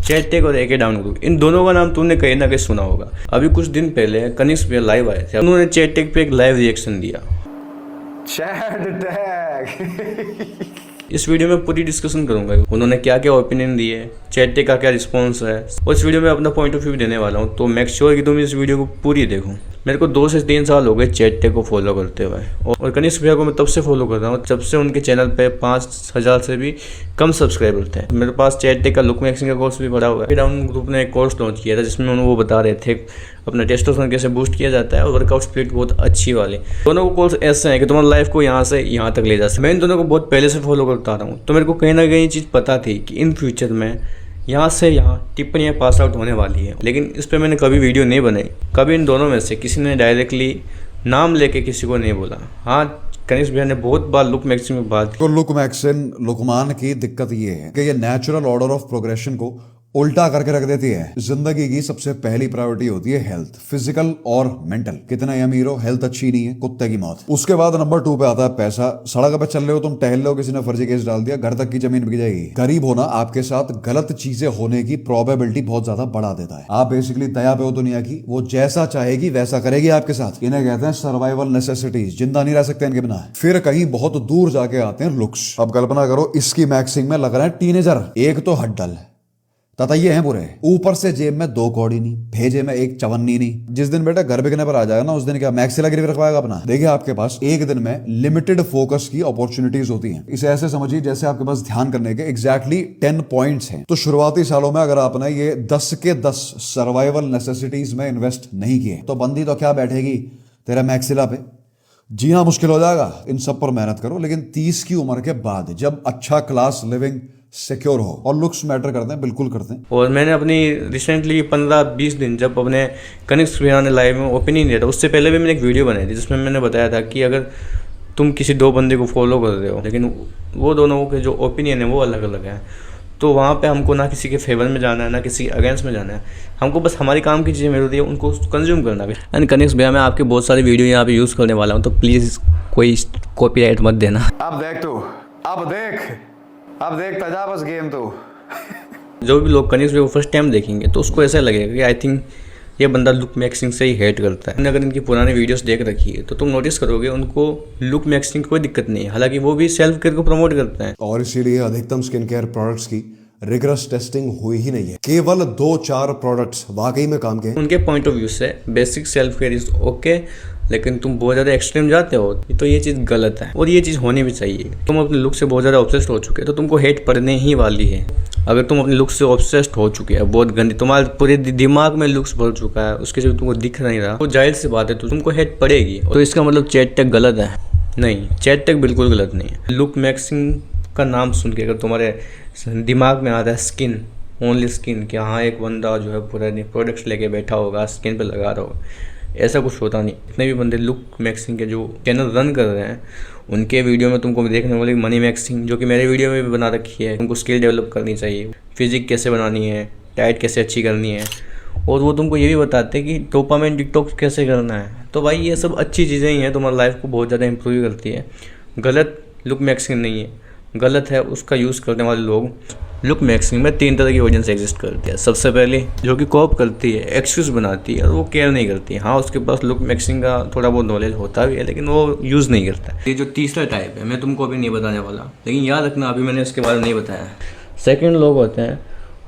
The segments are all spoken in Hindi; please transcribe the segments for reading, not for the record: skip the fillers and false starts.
चैट टेक और एके डाउन ग्रुप, इन दोनों का नाम तुमने कहीं ना कहीं सुना होगा। अभी कुछ दिन पहले कनिष्क भैया लाइव आए थे, उन्होंने चैट टेक पे एक लाइव रिएक्शन दिया। चैट टेक इस वीडियो में पूरी डिस्कशन करूंगा, उन्होंने क्या क्या ओपिनियन दिए, चैट टेक का क्या रिस्पॉन्स है, और इस वीडियो में अपना पॉइंट ऑफ व्यू देने वाला हूँ। तो मेक श्योर कि तुम इस वीडियो को पूरी देखो। मेरे को 2 से 3 साल हो गए चैट टेक को फॉलो करते हुए, और कनिष्क भैया को मैं तब से फॉलो कर रहा हूँ जब से उनके चैनल पे 5000 से भी कम सब्सक्राइबर थे। मेरे पास चैट टेक का लुक मैक्सिंग का कोर्स भी पड़ा हुआ है। डाउन ग्रुप ने एक कोर्स लॉन्च किया था जिसमें उन्होंने वो बता रहे थे अपना टेस्टोस्टेरोन कैसे बूस्ट किया जाता है और वर्कआउट स्प्लिट बहुत अच्छी वाली। दोनों को कोर्स ऐसे हैं कि तुम्हारी लाइफ को यहाँ से यहाँ तक ले जा सकते। मैं इन दोनों को बहुत पहले से फॉलो करता रहा हूँ, तो मेरे को कहीं ना कहीं चीज़ पता थी कि इन फ्यूचर में यहाँ से यहाँ टिप्पणियाँ पास आउट होने वाली है, लेकिन इस पर मैंने कभी वीडियो नहीं बनाई। कभी इन दोनों में से किसी ने डायरेक्टली नाम लेके किसी को नहीं बोला। हाँ, कनिष्क भैया ने बहुत बार लुक मैक्सिंग में बात की। तो लुक मैक्सिन लुकमान की दिक्कत ये है कि ये नेचुरल ऑर्डर ऑफ प्रोग्रेशन को उल्टा करके रख देती है। जिंदगी की सबसे पहली प्रायोरिटी होती है हेल्थ, फिजिकल और मेंटल। कितना अमीर हो, हेल्थ अच्छी नहीं है, कुत्ते की मौत। उसके बाद नंबर 2 पे आता है पैसा। सड़क पे चल रहे हो, तुम टहल रहे हो, किसी ने फर्जी केस डाल दिया, घर तक की जमीन बिक जाएगी। गरीब होना आपके साथ गलत चीजें होने की प्रोबेबिलिटी बहुत ज्यादा बढ़ा देता है। आप बेसिकली दया पे हो दुनिया की, वो जैसा चाहेगी वैसा करेगी आपके साथ। इन्हें कहते हैं सर्वाइवल नेसेसिटीज, जिंदा नहीं रह सकते इनके बिना। फिर कहीं बहुत दूर जाके आते हैं लुक्स। अब कल्पना करो, इसकी मैक्सिंग में लग रहा है टीनेजर। एक तो हड्डल तथा ये है बुरे, ऊपर से जेब में 2 कौड़ी नहीं, भेजे में 1 चवन्नी नहीं। जिस दिन बेटा घर बिकने पर आ जाएगा ना, उस दिन क्या मैक्सिला गिरवी रखवाएगा अपना। देखिए, आपके पास एक दिन में लिमिटेड फोकस की अपॉर्चुनिटीज होती हैं। इसे ऐसे समझिए जैसे आपके पास ध्यान करने के एग्जैक्टली 10 पॉइंट्स हैं। तो शुरुआती सालों में अगर आपने ये 10 के 10 सर्वाइवल नेसेसिटीज में इन्वेस्ट नहीं किए तो बंदी तो क्या बैठेगी तेरा मैक्सिला पे। जी हाँ, मुश्किल हो जाएगा। इन सब पर मेहनत करो, लेकिन 30 की उम्र के बाद, जब अच्छा क्लास लिविंग सिक्योर हो। और लुक्स मैटर करते हैं, बिल्कुल करते हैं। और मैंने अपनी रिसेंटली 15-20 दिन जब अपने कनिष्क भैया ने लाइव में ओपिनियन दिया था, उससे पहले भी मैंने एक वीडियो बनाई थी जिसमें मैंने बताया था कि अगर तुम किसी 2 बंदे को फॉलो कर रहे हो, लेकिन वो दोनों के जो ओपिनियन है वो अलग अलग है, तो वहाँ पे हमको ना किसी के फेवर में जाना है ना किसी के अगेंस्ट में जाना है। हमको बस हमारी काम की चीज़ें मिल रही है उनको कंज्यूम करना भी। एंड कनिष्क भैया, मैं आपके बहुत सारी वीडियो यहाँ पे यूज़ करने वाला हूँ, तो प्लीज़ कोई कॉपीराइट मत देना। अब देख तू, अब देख तजाबस गेम तो। जो भी लोग कनिष्क भैया को फर्स्ट टाइम देखेंगे तो उसको ऐसा लगेगा कि आई थिंक ये बंदा लुक मैक्सिंग से ही हेट करता है। अगर इनकी पुरानी वीडियोस देख रखी है तो तुम नोटिस करोगे उनको लुक मैक्सिंग कोई दिक्कत नहीं है, हालांकि वो भी सेल्फ केयर को प्रमोट करते हैं। और इसीलिए अधिकतम स्किन केयर प्रोडक्ट्स की रिगरस टेस्टिंग हुई ही नहीं है। केवल 2-4 प्रोडक्ट्स वाकई में काम के। उनके पॉइंट ऑफ व्यू से basic self care is okay, लेकिन तुम बहुत ज़्यादा एक्सट्रीम जाते हो तो ये चीज़ गलत है, और ये चीज़ होनी भी चाहिए। तुम अपने लुक से बहुत ज़्यादा ऑब्सेस्ड हो चुके हो तो तुमको हेट पड़ने ही वाली है। अगर तुम अपने लुक से ऑब्सेस्ड हो चुके हैं, बहुत गंदी, तुम्हारे पूरे दिमाग में लुक्स भर चुका है, उसके जब तुमको दिख नहीं रहा तो जाहिर सी बात है तो तुमको हेट पड़ेगी। तो इसका मतलब चैट टेक गलत है? नहीं, चैट टेक बिल्कुल गलत नहीं है। लुक मैक्सिंग का नाम सुन के अगर तुम्हारे दिमाग में आता है स्किन, ओनली स्किन, कि हाँ एक बंदा जो है पूरा प्रोडक्ट्स लेके बैठा होगा, स्किन पे लगा रहा होगा, ऐसा कुछ होता नहीं। इतने भी बंदे लुक मैक्सिंग के जो चैनल रन कर रहे हैं उनके वीडियो में तुमको देखने वाले मनी मैक्सिंग, जो कि मेरे वीडियो में भी बना रखी है। तुमको स्किल डेवलप करनी चाहिए, फिजिक कैसे बनानी है, डाइट कैसे अच्छी करनी है, और वो तुमको ये भी बताते हैं कि डोपामाइन डिटॉक्स कैसे करना है। तो भाई ये सब अच्छी चीज़ें ही हैं, तुम्हारी लाइफ को बहुत ज़्यादा इंप्रूव करती है। गलत लुक मैक्सिंग नहीं है, गलत है उसका यूज़ करने वाले लोग। लुक मैक्सिंग में 3 तरह की ऑडियंस एग्जिस्ट करती है। सबसे पहले जो कि कॉप करती है, एक्सक्यूज बनाती है और वो केयर नहीं करती है। हाँ, उसके पास लुक मैक्सिंग का थोड़ा बहुत नॉलेज होता भी है, लेकिन वो यूज़ नहीं करता है। ये जो तीसरा टाइप है मैं तुमको अभी नहीं बताने वाला, लेकिन याद रखना अभी मैंने इसके बारे में नहीं बताया। सेकेंड लोग होते हैं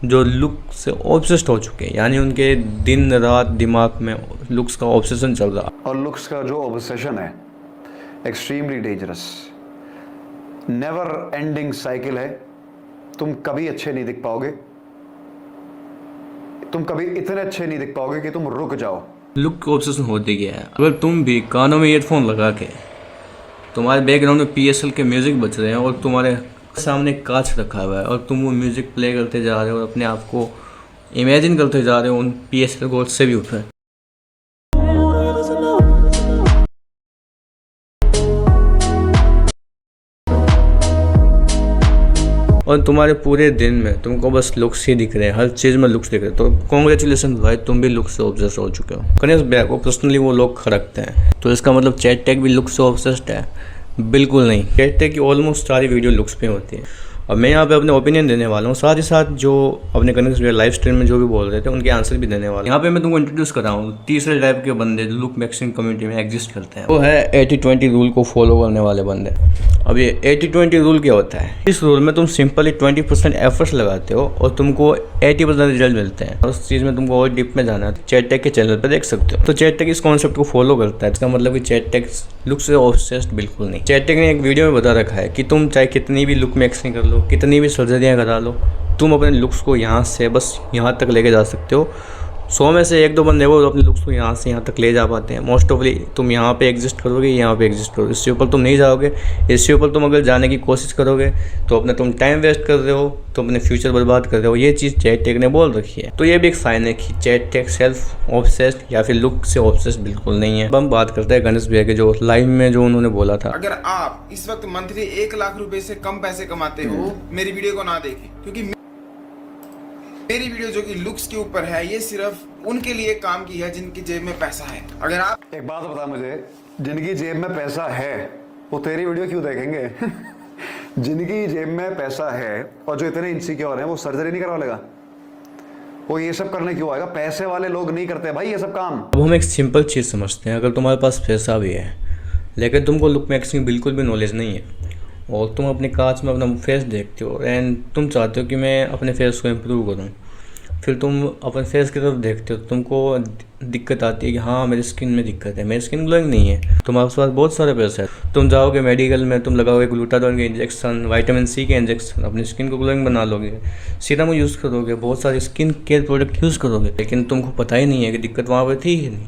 जो लुक से ऑब्सेस्ड हो चुके हैं, यानी उनके दिन रात दिमाग में लुक्स का ऑब्सेशन चल रहा है। और लुक्स का जो ऑब्सेशन है extremely dangerous, never ending cycle है। तुम कभी अच्छे नहीं दिख पाओगे, तुम कभी इतने अच्छे नहीं दिख पाओगे कि तुम रुक जाओ। लुक का ऑब्सेशन होते क्या है, अगर तुम भी कानों में ईयरफोन लगा के तुम्हारे बैकग्राउंड में PSL के म्यूजिक बज रहे हैं और तुम्हारे सामने कांच रखा हुआ है और तुम वो म्यूजिक प्ले करते जा रहे हो और अपने आप को इमेजिन करते जा रहे हो उन PSL गोल्ड से भी ऊपर, और तुम्हारे पूरे दिन में तुमको बस लुक्स ही दिख रहे हैं, हर चीज़ में लुक्स दिख रहे हैं, तो कॉन्ग्रेचुलेसन भाई, तुम भी लुक्स से ऑब्सेस्ड हो चुके हो। कनिष्क भैया को पर्सनली वो लोग खरकते हैं, तो इसका मतलब चैट टेक भी लुक्स से ऑब्सेस्ड है? बिल्कुल नहीं। चैट टेक की ऑलमोस्ट सारी वीडियो लुक्स पे होती है, अब मैं यहाँ पे अपने ओपिनियन देने वाला हूँ, साथ ही साथ जो अपने कनेक्ट लाइव स्ट्रीम में जो भी बोल रहे थे उनके आंसर भी देने वाला हूँ। यहाँ पे मैं तुमको इंट्रोड्यूस कर रहा हूँ तीसरे टाइप के बंदे जो लुक मैक्सिंग कम्युनिटी में एग्जिस्ट करते हैं। वो है 80-20 रूल को फॉलो करने वाले बंदे। अब ये 80-20 रूल क्या होता है? इस रूल में तुम सिंपली 20% एफर्ट्स लगाते हो और तुमको 80% रिजल्ट मिलते हैं। और उस चीज़ में तुमको और डीप में जाना है तो चैट टेक के चैनल पर देख सकते हो। तो चैट टेक इस कॉन्सेप्ट को फॉलो करता है। इसका मतलब कि चैट टेक लुक से ऑब्सेस्ड बिल्कुल नहीं। चैट टेक ने एक वीडियो में बता रखा है कि तुम चाहे कितनी भी लुक मैक्सिंग कर लो, कितनी भी सर्जरियाँ करा लो, तुम अपने लुक्स को यहाँ से बस यहाँ तक लेके जा सकते हो। 100 में से 1-2 बंदे वो अपने लुक्स को यहाँ से यहाँ तक ले जा पाते हैं। मोस्ट ऑफली तुम यहाँ पे एग्जिस्ट करोगे, यहाँ पे एग्जिस्ट करोगे, इससे ऊपर तुम नहीं जाओगे। इससे ऊपर तुम अगर जाने की कोशिश करोगे तो अपना तुम टाइम वेस्ट कर रहे हो, तो अपने फ्यूचर बर्बाद कर रहे हो। ये चीज़ चैट टेक ने बोल रखी है। तो ये भी एक साइन है कि चैट टेक सेल्फ ऑब्सेस्ड या फिर लुक से ऑब्सेस्ड बिल्कुल नहीं है। अब हम बात करते हैं गणेश भैया के जो लाइव में जो उन्होंने बोला था। अगर आप इस वक्त मंथली 1 लाख रुपए से कम पैसे कमाते हो, मेरी वीडियो को ना देखें, क्योंकि मेरी वीडियो जो कि लुक्स के ऊपर है, ये सिर्फ उनके लिए काम की है जिनकी जेब में पैसा है। अगर आप एक बात बता मुझे, जिनकी जेब में पैसा है वो तेरी वीडियो क्यों देखेंगे? जिनकी जेब में पैसा है और जो इतने इनसिक्योर हैं वो सर्जरी नहीं करवा लेगा? वो ये सब करने क्यों आएगा? पैसे वाले लोग नहीं करते भाई ये सब काम। अब हम एक सिंपल चीज़ समझते हैं। अगर तुम्हारे पास पैसा भी है लेकिन तुमको लुक मैक्सिंग बिल्कुल भी नॉलेज नहीं है और तुम अपने कांच में अपना फेस देखते हो एंड तुम चाहते हो कि मैं अपने फेस को इम्प्रूव करूँ, फिर तुम अपने फेस की तरफ देखते हो, तुमको दिक्कत आती है कि हाँ मेरी स्किन में दिक्कत है, मेरी स्किन ग्लोइंग नहीं है। तुम्हारे पास बहुत सारे पैसे हैं, तुम जाओगे मेडिकल में, तुम लगाओगे ग्लूटाथियोन के इंजेक्शन, विटामिन सी के इंजेक्शन, अपनी स्किन को ग्लोइंग बना लोगे, सीरम यूज़ करोगे, बहुत सारे स्किन केयर प्रोडक्ट यूज़ करोगे, लेकिन तुमको पता ही नहीं है कि दिक्कत वहाँ पर थी ही नहीं।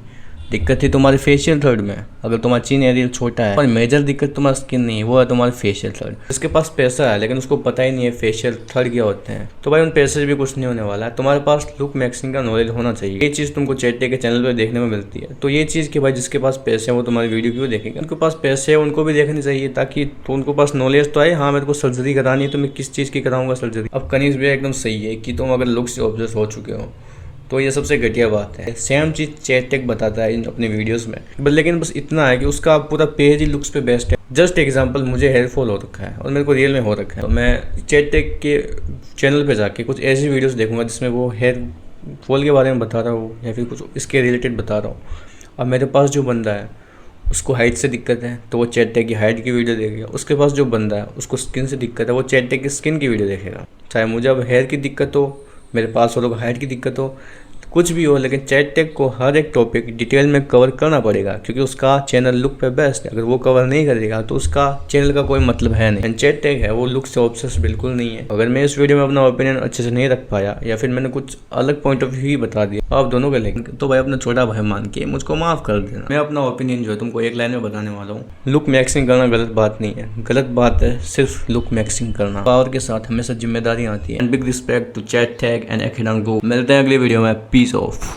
दिक्कत थी तुम्हारे फेशियल थर्ड में। अगर तुम्हारा चिन एरिया छोटा है, पर मेजर दिक्कत तुम्हारा स्किन नहीं है, वो है तुम्हारे फेशियल थर्ड। इसके पास पैसा है लेकिन उसको पता ही नहीं है फेशियल थर्ड क्या होते हैं, तो भाई उन पैसे से भी कुछ नहीं होने वाला है। तुम्हारे पास लुक मैक्सिंग का नॉलेज होना चाहिए। ये चीज़ तुमको चैट टेक के चैनल पर देखने में मिलती है। तो ये चीज़ कि भाई जिसके पास पैसे हैं वो तुम्हारी वीडियो क्यों देखेंगे? उनके पास पैसे है उनको भी देखनी चाहिए ताकि तो उनको पास नॉलेज तो आए, हाँ मेरे को सर्जरी करानी है तो मैं किस चीज़ की कराऊंगा सर्जरी। अब कनीज भी एकदम सही है कि तुम अगर लुक से ऑब्सेस हो चुके हो तो ये सबसे घटिया बात है। सेम चीज़ चैट टेक बताता है इन अपने वीडियोस में, लेकिन बस इतना है कि उसका पूरा पेज ही लुक्स पे बेस्ट है। जस्ट एग्जांपल, मुझे हेयर फॉल हो रखा है और मेरे को रियल में हो रखा है, तो मैं चैट टेक के चैनल पे जाके कुछ ऐसी वीडियोस देखूंगा जिसमें वो हेयर फॉल के बारे में बता रहा हूँ या फिर कुछ इसके रिलेटेड बता रहा हूँ। अब मेरे पास जो बंदा है उसको हाइट से दिक्कत है तो वो चैट टेक की हाइट की वीडियो देखेगा। उसके पास जो बंदा है उसको स्किन से दिक्कत है, वो चैट टेक की स्किन की वीडियो देखेगा। चाहे मुझे अब हेयर की दिक्कत हो, मेरे पास वालों को हाइट की दिक्कत हो, कुछ भी हो, लेकिन चैट टेक को हर एक टॉपिक डिटेल में कवर करना पड़ेगा क्योंकि उसका चैनल लुक पे बेस्ट है। अगर वो कवर नहीं करेगा तो उसका चैनल का कोई मतलब है नहीं। चैट टेक है वो लुक से ऑब्सेस बिल्कुल नहीं है। अगर मैं इस वीडियो में अपना ओपिनियन अच्छे से नहीं रख पाया या फिर मैंने कुछ अलग पॉइंट ऑफ व्यू ही बता दिया आप दोनों के लेकिन, तो भाई अपना छोटा भाई मान के मुझको माफ कर देना। मैं अपना ओपिनियन जो है तुमको एक लाइन में बताने वाला हूँ। लुक मैक्सिंग करना गलत बात नहीं है, गलत बात है सिर्फ लुक मैक्सिंग करना। पावर के साथ हमेशा जिम्मेदारी आती है। Big respect to chat tech and एकेडन गो। मिलते हैं अगली वीडियो में। Peace of.